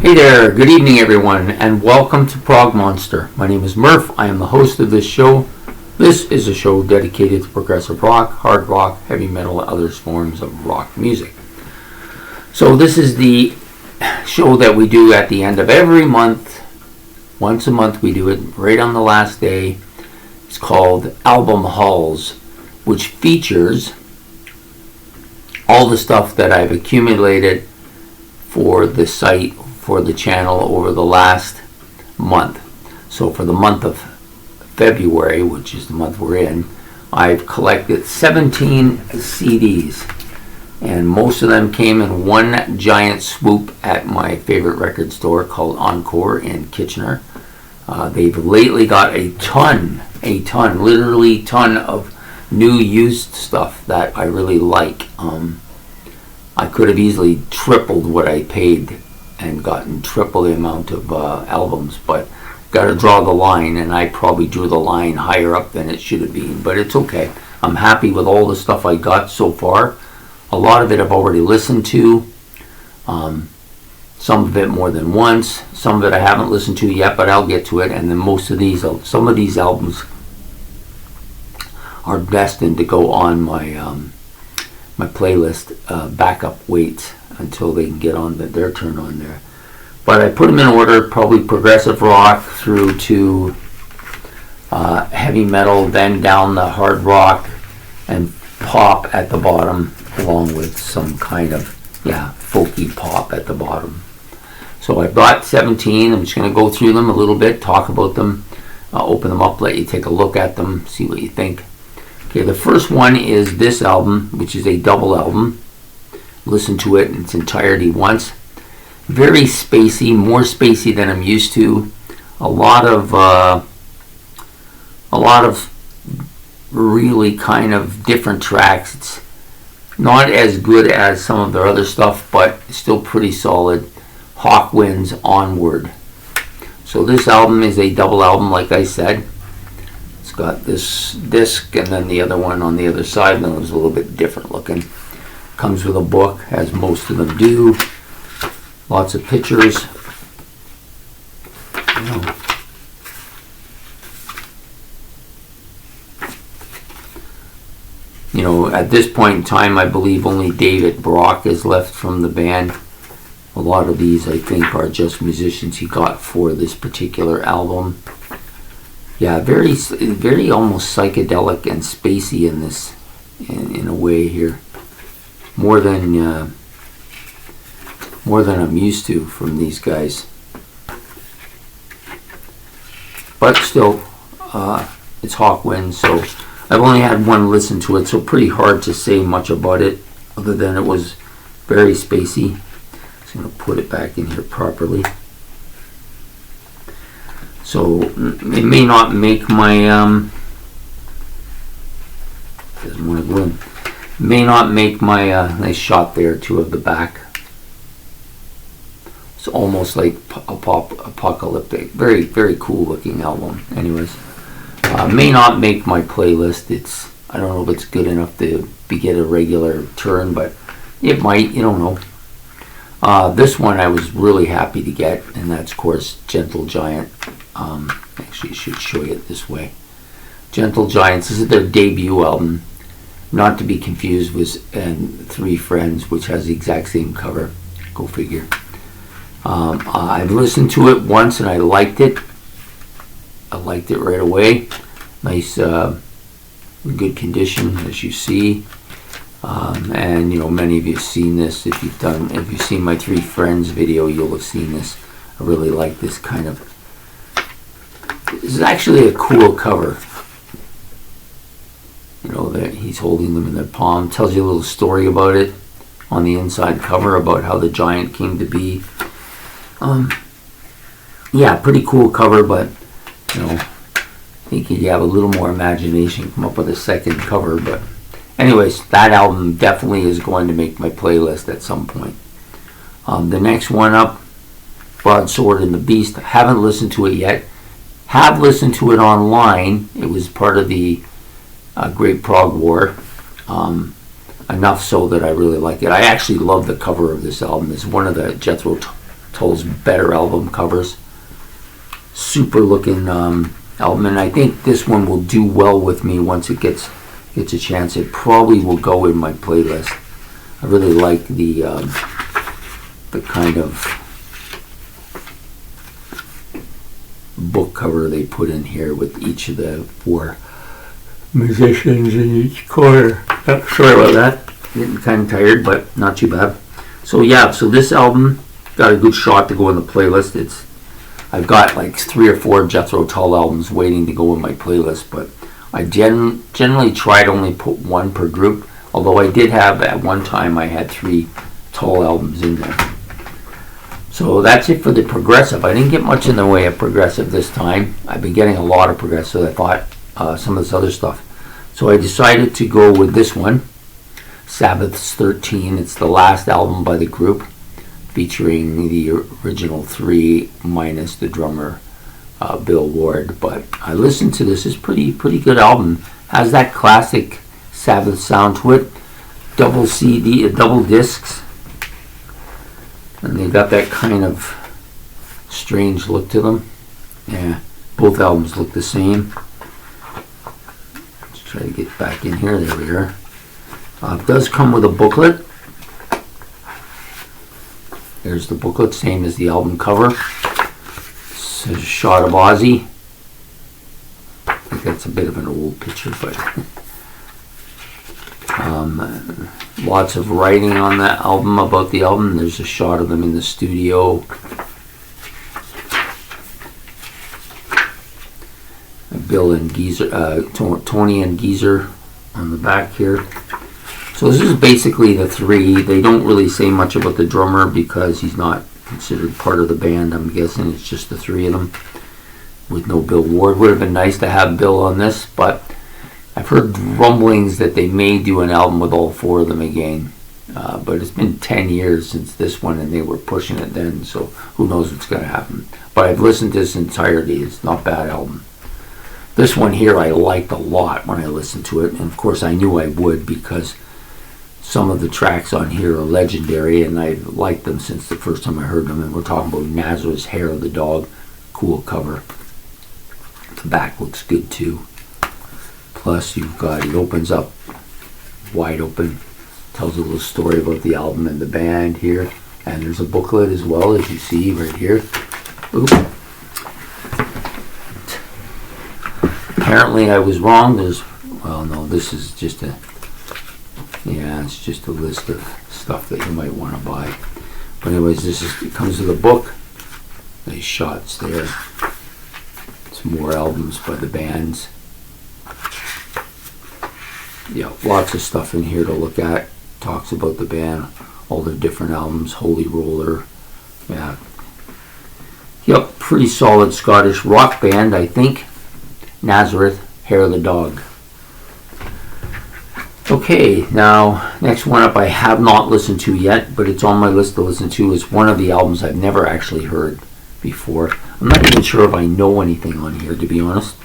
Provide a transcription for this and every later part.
Hey there, good evening everyone, and welcome to Prog Monster. My name is Murph. I am the host of this show. This is a show dedicated to progressive rock, hard rock, heavy metal, and other forms of rock music. So this is the show that we do at the end of every month. Once a month we do it right on the last day. It's called Album Hauls, which features all the stuff that I've accumulated for the site, for the channel over the last month. So for the month of February, which is the month we're in, I've collected 17 CDs, and most of them came in one giant swoop at my favorite record store called Encore in Kitchener. They've lately got a ton, literally ton of new used stuff that I really like. I could have easily tripled what I paid and gotten triple the amount of albums, but got to draw the line, and I probably drew the line higher up than it should have been, but it's okay. I'm happy with all the stuff I got so far. A lot of it I've already listened to, some of it more than once, some of it I haven't listened to yet, but I'll get to it. And then some of these albums are destined to go on my my playlist, backup waits, until they can get on their turn on there. But I put them in order, probably progressive rock through to heavy metal, then down the hard rock and pop at the bottom, along with some kind of folky pop at the bottom. So I brought 17. I'm just going to go through them a little bit, talk about them, open them up, let you take a look at them, see what you think. Okay, the first one is this album, which is a double album. Listen to it in its entirety once. Very spacey, more spacey than I'm used to. A lot of really kind of different tracks. It's not as good as some of their other stuff, but still pretty solid. Hawkwind's Onward. So this album is a double album, like I said. It's got this disc and then the other one on the other side, and it was a little bit different looking. Comes with a book, as most of them do. Lots of pictures. You know, at this point in time, I believe only David Brock is left from the band. A lot of these, I think, are just musicians he got for this particular album. Yeah, very almost psychedelic and spacey in this, in a way here. More than I'm used to from these guys. But still, it's Hawkwind, so I've only had one listen to it, so pretty hard to say much about it, other than it was very spacey. Just going to put it back in here properly. So it may not make my doesn't want to go in. May not make my nice shot there too of the back. It's almost like a pop apocalyptic. Very, very cool looking album. Anyways, may not make my playlist. I don't know if it's good enough to get a regular turn, but it might. You don't know. This one I was really happy to get, and that's of course Gentle Giant. Actually, I should show you it this way. Gentle Giants. This is their debut album. Not to be confused with Three Friends, which has the exact same cover. Go figure. I've listened to it once and I liked it. I liked it right away. Nice, good condition, as you see. And you know, many of you have seen this. If you've seen my Three Friends video, you'll have seen this. I really like this kind of. This is actually a cool cover. You know, that he's holding them in their palm. Tells you a little story about it on the inside cover, about how the giant came to be. Yeah, pretty cool cover, but you know, I think you have a little more imagination, come up with a second cover. But anyways, that album definitely is going to make my playlist at some point. The next one up, Broadsword and the Beast. I haven't listened to it yet. Have listened to it online. It was part of the Great Prog War. enough so that I really like it. I actually love the cover of this album. It's one of the Jethro Tull's better album covers. Super looking album, and I think this one will do well with me once it gets a chance. It probably will go in my playlist. I really like the kind of book cover they put in here with each of the 4 musicians in each corner. Oh, sorry about that. Getting kind of tired, but not too bad. So yeah, so this album got a good shot to go in the playlist. I've got like 3 or 4 Jethro Tull albums waiting to go in my playlist, but I generally try to only put 1 per group, although I did have, at one time, I had 3 Tull albums in there. So that's it for the progressive. I didn't get much in the way of progressive this time. I've been getting a lot of progressive. I thought some of this other stuff. So I decided to go with this one, Sabbath's 13. It's the last album by the group, featuring the original 3 minus the drummer Bill Ward. But I listened to this. It's pretty good album. Has that classic Sabbath sound to it. Double CD, double discs, and they got that kind of strange look to them. Yeah, both albums look the same. Let's try to get back in here. There we are. It does come with a booklet. There's the booklet, same as the album cover. It's a shot of Ozzy. I think that's a bit of an old picture, but lots of writing on that album about the album. There's a shot of them in the studio. Bill and Geezer, Tony and Geezer on the back here. So this is basically the 3. They don't really say much about the drummer because he's not considered part of the band. I'm guessing it's just the 3 of them with no Bill Ward. Would have been nice to have Bill on this, but I've heard rumblings that they may do an album with all 4 of them again. But it's been 10 years since this one, and they were pushing it then, so who knows what's going to happen. But I've listened to this entirety. It's not a bad album. This one here I liked a lot when I listened to it, and of course I knew I would because some of the tracks on here are legendary, and I've liked them since the first time I heard them. And we're talking about Nazareth's Hair of the Dog. Cool cover. The back looks good too. Plus you've got, it opens up wide open, tells a little story about the album and the band here, and there's a booklet as well, as you see right here. Oop. Apparently I was wrong. Well, no, this is just it's just a list of stuff that you might want to buy. But anyways, it comes with a book. Nice shots there. Some more albums by the bands. Yeah, lots of stuff in here to look at. Talks about the band, all their different albums. Holy Roller. Yeah. Yep, pretty solid Scottish rock band, I think. Nazareth, Hair of the Dog. Okay, now, next one up I have not listened to yet, but it's on my list to listen to. It's one of the albums I've never actually heard before. I'm not even sure if I know anything on here, to be honest.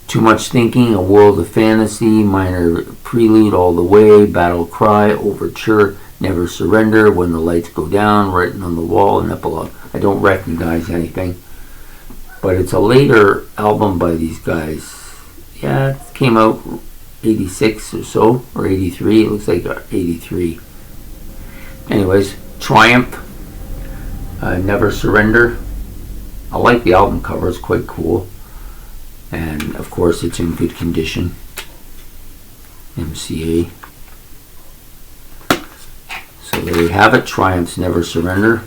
Too Much Thinking, A World of Fantasy, Minor Prelude, All the Way, Battle Cry, Overture, Never Surrender, When the Lights Go Down, Written on the Wall, and Epilogue. I don't recognize anything, but it's a later album by these guys. Yeah, it came out 86 or so, or 83. It looks like 83. Anyways, Triumph, Never Surrender. I like the album cover. It's quite cool. And of course it's in good condition. MCA. So there you have it. Triumph's Never Surrender.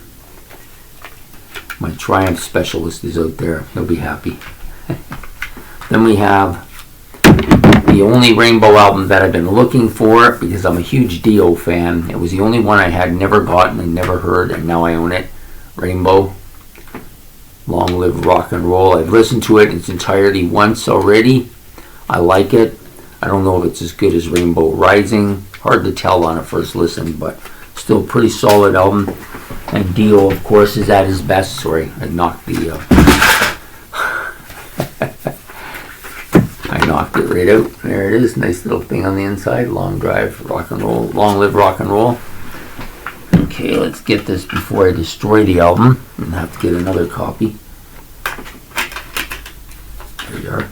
My Triumph specialist is out there. He'll be happy. Then we have the only Rainbow album that I've been looking for, because I'm a huge Dio fan. It was the only one I had never gotten and never heard, and now I own it. Rainbow. Long Live Rock and Roll. I've listened to it in its entirety once already. I like it. I don't know if it's as good as Rainbow Rising. Hard to tell on a first listen, but still pretty solid album. And Dio, of course, is at his best. Sorry, I knocked the... I knocked it right out. There it is. Nice little thing on the inside. Long Drive, Rock and Roll. Long Live Rock and Roll. Okay, let's get this before I destroy the album and have to get another copy. There you are.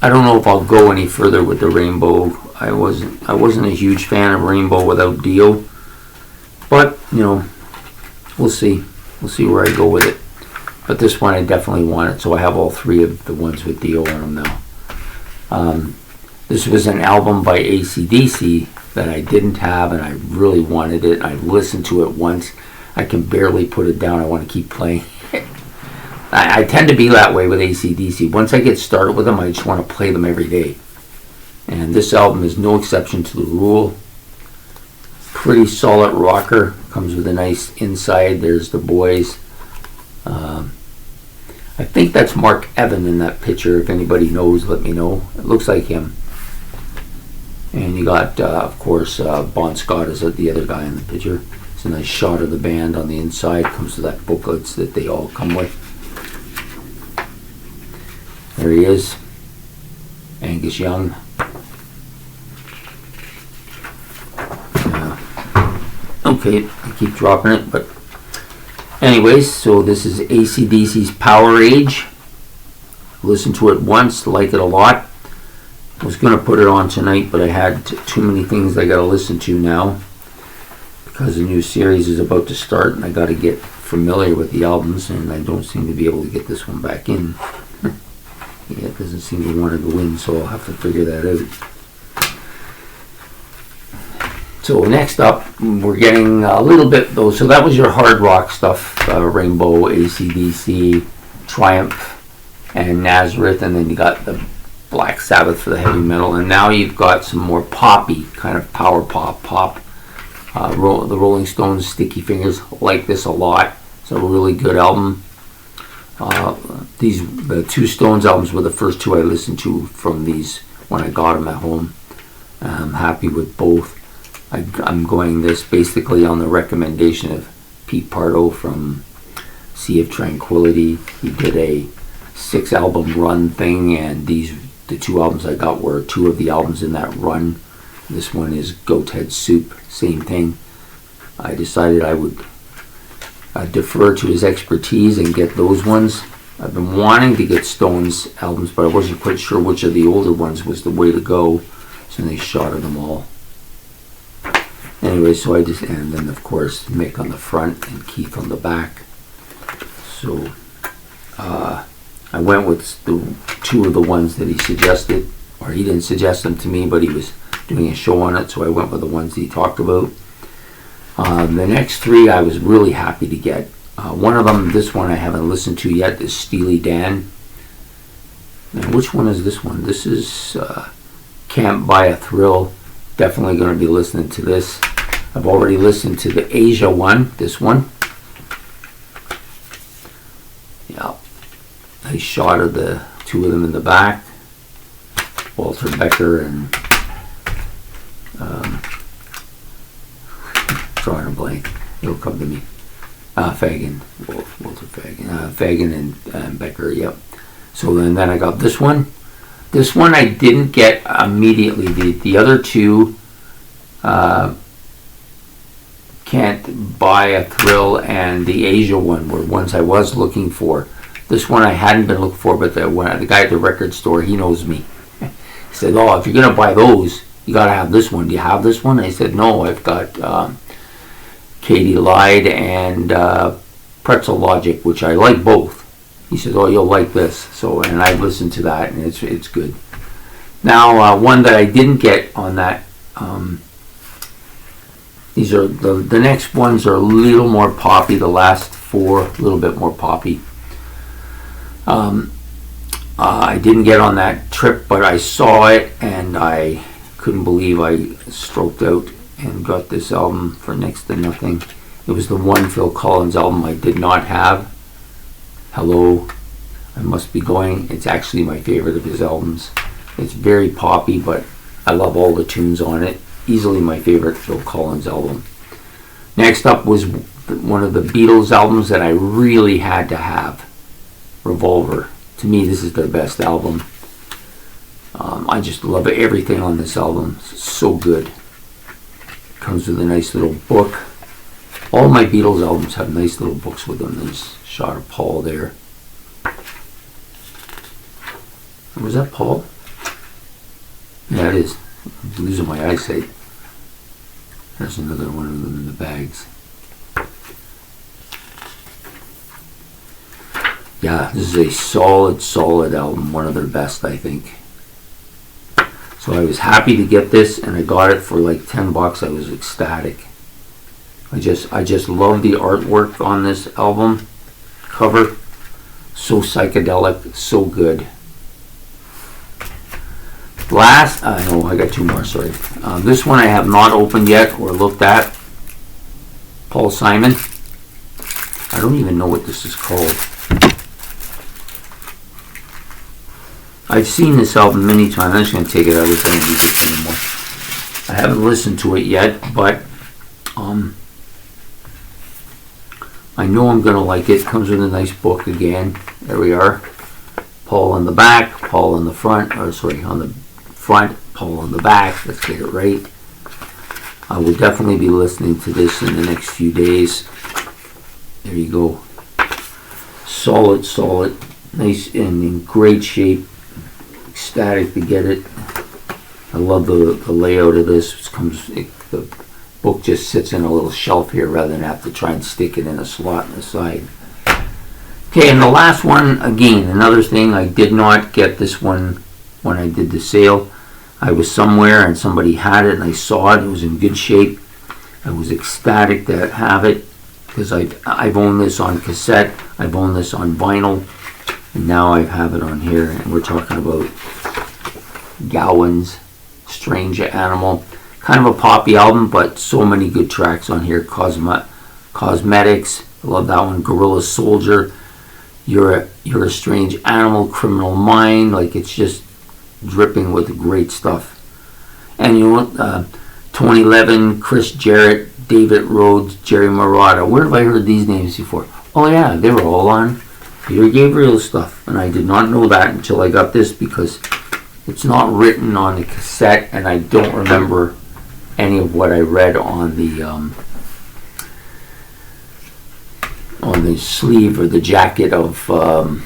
I don't know if I'll go any further with the Rainbow. I wasn't a huge fan of Rainbow without Dio, but you know, we'll see. We'll see where I go with it. But this one I definitely want it, so I have all three of the ones with Dio on them now. This was an album by AC/DC that I didn't have, and I really wanted it. I listened to it once. I can barely put it down. I want to keep playing it. I tend to be that way with AC/DC. Once I get started with them, I just want to play them every day. And this album is no exception to the rule. Pretty solid rocker. Comes with a nice inside. There's the boys. I think that's Mark Evan in that picture. If anybody knows, let me know. It looks like him. And you got, of course, Bon Scott is the other guy in the picture. It's a nice shot of the band on the inside. Comes with that booklets that they all come with. There he is, Angus Young. Okay, I keep dropping it, but anyways, so this is AC/DC's Power Age. Listened to it once, like it a lot. I was going to put it on tonight, but I had too many things I got to listen to now because the new series is about to start, and I got to get familiar with the albums, and I don't seem to be able to get this one back in. Yeah, it doesn't seem to want to go in, so I'll have to figure that out. So next up, we're getting a little bit though. So that was your hard rock stuff, Rainbow, AC/DC, Triumph, and Nazareth, and then you got the Black Sabbath for the heavy metal, and now you've got some more poppy, kind of power pop. The Rolling Stones, Sticky Fingers, like this a lot. It's a really good album. The two Stones albums were the first two I listened to from these when I got them at home. I'm happy with both. I'm going this basically on the recommendation of Pete Pardo from Sea of Tranquility. He did a 6-album run thing, and the two albums I got were two of the albums in that run. This one is Goat Head Soup, same thing. I decided I would defer to his expertise and get those ones. I've been wanting to get Stones albums, but I wasn't quite sure which of the older ones was the way to go, so they shotted them all. Anyway, so and then of course Mick on the front and Keith on the back. So I went with the two of the ones that he suggested, or he didn't suggest them to me, but he was doing a show on it, so I went with the ones he talked about. The next three I was really happy to get. One of them, this one I haven't listened to yet, is Steely Dan. Now, which one is this one? This is Can't Buy a Thrill. Definitely going to be listening to this. I've already listened to the Asia one, this one. Yeah. Nice shot of the two of them in the back. Walter Becker and drawing a blank. It'll come to me. Fagan. Walter Fagan. Fagan and Becker, yep. So then I got this one. This one I didn't get immediately. The other two, Can't Buy a Thrill and the Asia one, were ones I was looking for. This one I hadn't been looking for, but the guy at the record store, he knows me. He said, "Oh, if you're going to buy those, you got to have this one. Do you have this one?" I said, "No, I've got Katie Lied and Pretzel Logic, which I like both." He said, "Oh, you'll like this." So, and I listened to that, and it's good. Now, one that I didn't get on that, these are the next ones are a little more poppy. The last four, a little bit more poppy. I didn't get on that trip, but I saw it, and I couldn't believe I stroked out and got this album for next to nothing. It was the one Phil Collins album I did not have. Hello, I Must Be Going. It's actually my favorite of his albums. It's very poppy, but I love all the tunes on it. Easily my favorite Phil Collins album. Next up was one of the Beatles albums that I really had to have. Revolver. To me, this is their best album. I just love everything on this album. It's so good. Comes with a nice little book. All my Beatles albums have nice little books with them. There's a shot of Paul there. Was that Paul? Yeah, it is. I'm losing my eyesight. There's another one of them in the bags. Yeah, this is a solid album. One of their best, I think. So I was happy to get this, and I got it for like $10. I was ecstatic. I just love the artwork on this album cover. So psychedelic, so good. Last, no, I got two more, sorry. This one I have not opened yet or looked at. Paul Simon. I don't even know what this is called. I've seen this album many times. I'm just going to take it out of this. I don't use this anymore. I haven't listened to it yet, but I know I'm going to like it. It comes with a nice book again. There we are. Paul on the back, Paul on the front, or sorry, on the front, Paul on the back. Let's get it right. I will definitely be listening to this in the next few days. There you go. Solid, nice and in great shape. Ecstatic to get it. I love the layout of this. The book just sits in a little shelf here rather than have to try and stick it in a slot in the side. Okay, and the last one, again, another thing, I did not get this one when I did the sale. I was somewhere and somebody had it and I saw it. It was in good shape. I was ecstatic to have it because I've owned this on cassette. I've owned this on vinyl. And now I have it on here, and we're talking about Gowan's Strange Animal. Kind of a poppy album, but so many good tracks on here. Cosmetics, I love that one. Gorilla Soldier, You're a Strange Animal, Criminal Mind. Like, it's just dripping with great stuff. And you know what? Tony Levin, Chris Jarrett, David Rhodes, Jerry Marotta. Where have I heard these names before? Oh yeah, they were all on Peter Gabriel stuff, and I did not know that until I got this because it's not written on the cassette, and I don't remember any of what I read on the sleeve or the jacket of the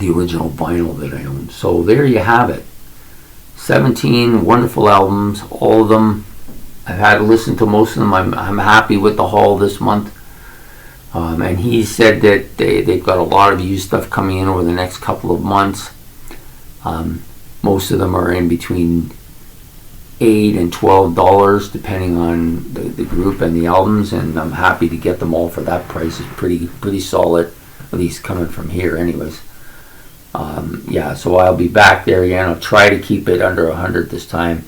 original vinyl that I own. So there you have it. 17 wonderful albums, all of them. I've had to listen to most of them. I'm happy with the haul this month. And he said that they've got a lot of used stuff coming in over the next couple of months. Most of them are in between $8 and $12 depending on the group and the albums, and I'm happy to get them all for that price. It's pretty solid, at least coming from here anyways. Yeah, so I'll be back there again. I'll try to keep it under 100 this time.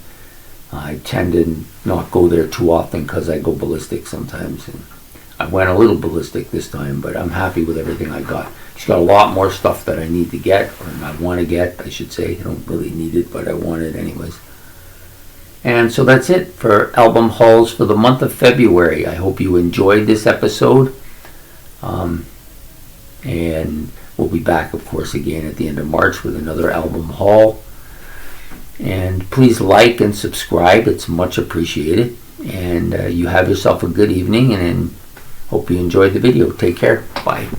I tend to not go there too often because I go ballistic sometimes, and I went a little ballistic this time, but I'm happy with everything I got. It's got a lot more stuff that I need to get, or I want to get, I should say. I don't really need it, but I want it anyways. And so that's it for album hauls for the month of February. I hope you enjoyed this episode. And we'll be back, of course, again at the end of March with another album haul. And please like and subscribe. It's much appreciated. And you have yourself a good evening, and hope you enjoyed the video. Take care. Bye.